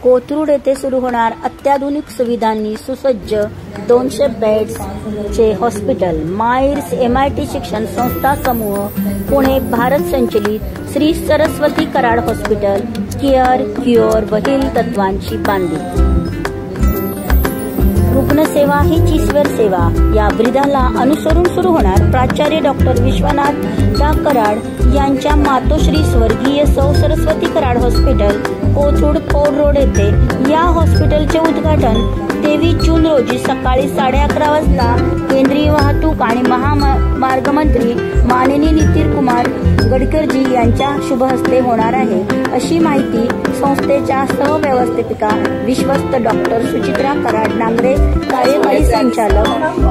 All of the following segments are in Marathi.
कोथरूड येथे सुरू होणार अत्याधुनिक सुविधांनी सुसज्ज 200 बेड्सचे हॉस्पिटल। मायर्स MIT शिक्षण संस्था समूह पुणे भारत संचलित Shri Saraswati Karad hospital care cure व हील तत्वांची बांधील। रुग्णसेवा हीच ईश्वर सेवा या ब्रीदाला अनुसरून सुरू होणार प्राचार्य डॉक्टर विश्वनाथ कराड यांच्या मातोश्री स्वर्गीय सौ सरस्वती कराड हॉस्पिटल कोथरूड पौड रोड येथे या हॉस्पिटलचे उद्घाटन 23 जून रोजी सकाळी 11:30 वाजता केंद्रीय वाहतूक आणि महामार्ग मंत्री माननीय नितीन कुमार गडकरी यांच्या शुभ हस्ते होणार आहे, अशी माहिती संस्थेच्या सहव्यवस्थापिका विश्वस्त डॉक्टर सुचित्रा कराड नांगरे, कार्यकारी संचालक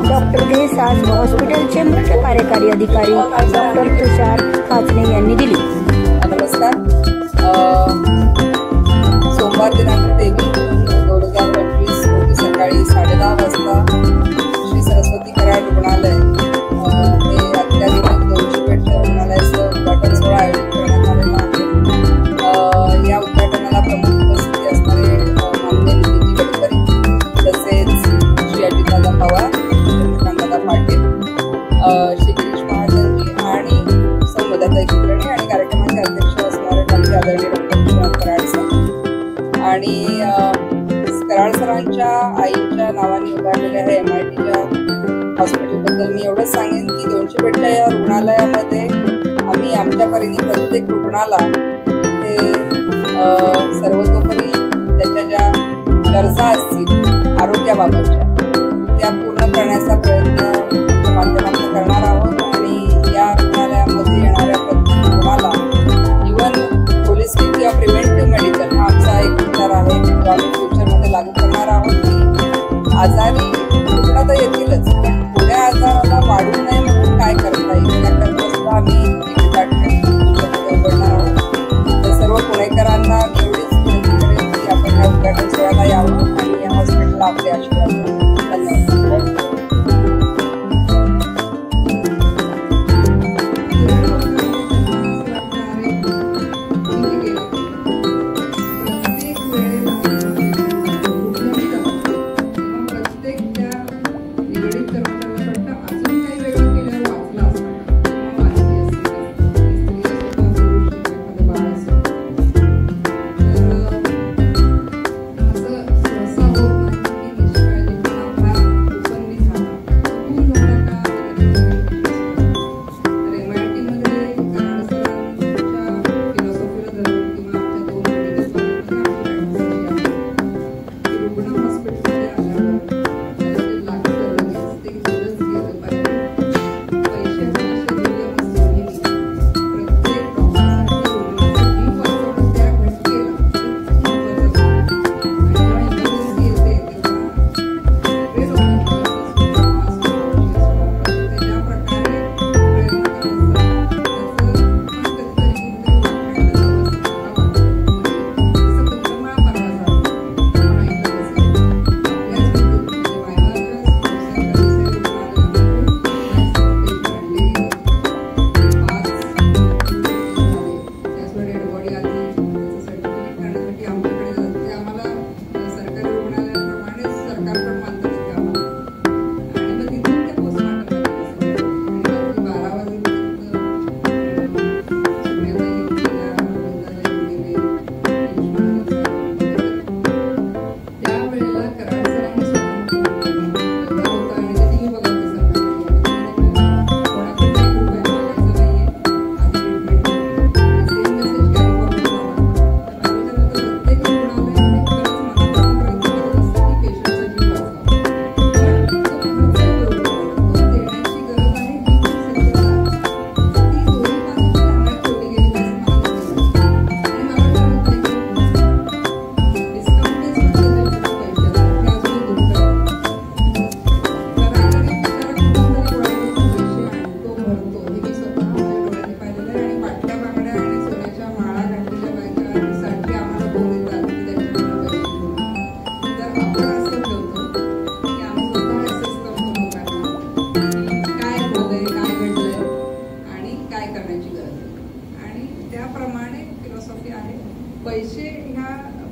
डॉक्टर घेसास व हॉस्पिटलचे मुख्य कार्यकारी अधिकारी डॉक्टर तुषार खाचने यांनी दिली। नमस्कार। सोमवार दिनांक 23 जून 2025 रोजी सकाळी 10:30 वाजता श्री सरस्वती कराड रुग्णालय हे अत्याधुनिक 200 बेडच्या रुग्णालयाचं उद्घाटन सोहळा आयोजित करण्यात आलेला आहे। या उद्घाटनाला प्रमुख उपस्थिती असणारे माननीय नितीन गडकरी तसेच श्री अजितदादा पवार, चंद्रकांतदादा पाटील, श्री गिरीश महाजनजी आणि संवाददाता कुलकर्णी आणि कार्यक्रमाचे अध्यक्ष असणारे आमचे आदरणीय डॉक्टर विश्वनाथ कराड सर आणि कराड सरांच्या आईच्या नावाने उभारलेल्या आहे MITच्या हॉस्पिटलबद्दल मी एवढंच सांगेन की 200 बेडच्या या रुग्णालयामध्ये आम्ही आमच्या परीने प्रत्येक रुग्णाला ते सर्वतोपरी त्याच्या ज्या गरजा असतील आरोग्याबाबतच्या त्या पूर्ण करण्याचा प्रयत्न माध्यमातून करणार आहोत आणि या रुग्णालयामध्ये येणाऱ्या प्रत्येक रुग्णाला इव्हन होलिस्टिक किंवा प्रिव्हेंटिव्ह मेडिकल हा आमचा एक विचार आहे जो आम्ही फ्युचरमध्ये लागू करणार आहोत की आजारी रुग्ण तर येतीलच पण पुढ्या आजाराला वाढू नये म्हणून काय करता येईल याकरता सुद्धा आम्ही डिपार्टमेंट उघडणार आहोत। तर सर्व पुणेकरांना एवढीच विनंती करेन की आपण या उद्घाटन सोहळ्याला यावं आणि या हॉस्पिटलला आपले आशीर्वाद द्यावे। धन्यवाद।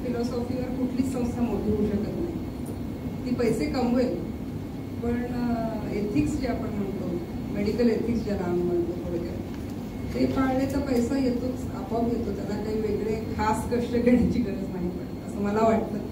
फिलॉसॉफीवर कुठलीच संस्था मोठी होऊ शकत नाही. ती पैसे कमवेल, पण एथिक्स जे आपण म्हणतो, मेडिकल एथिक्स ज्याला आम्ही म्हणतो थोडक्यात, ते पाळण्याचा पैसा येतोच, आपोआप येतो. त्याला काही वेगळे खास कष्ट घेण्याची गरज नाही पडत असं मला वाटतं.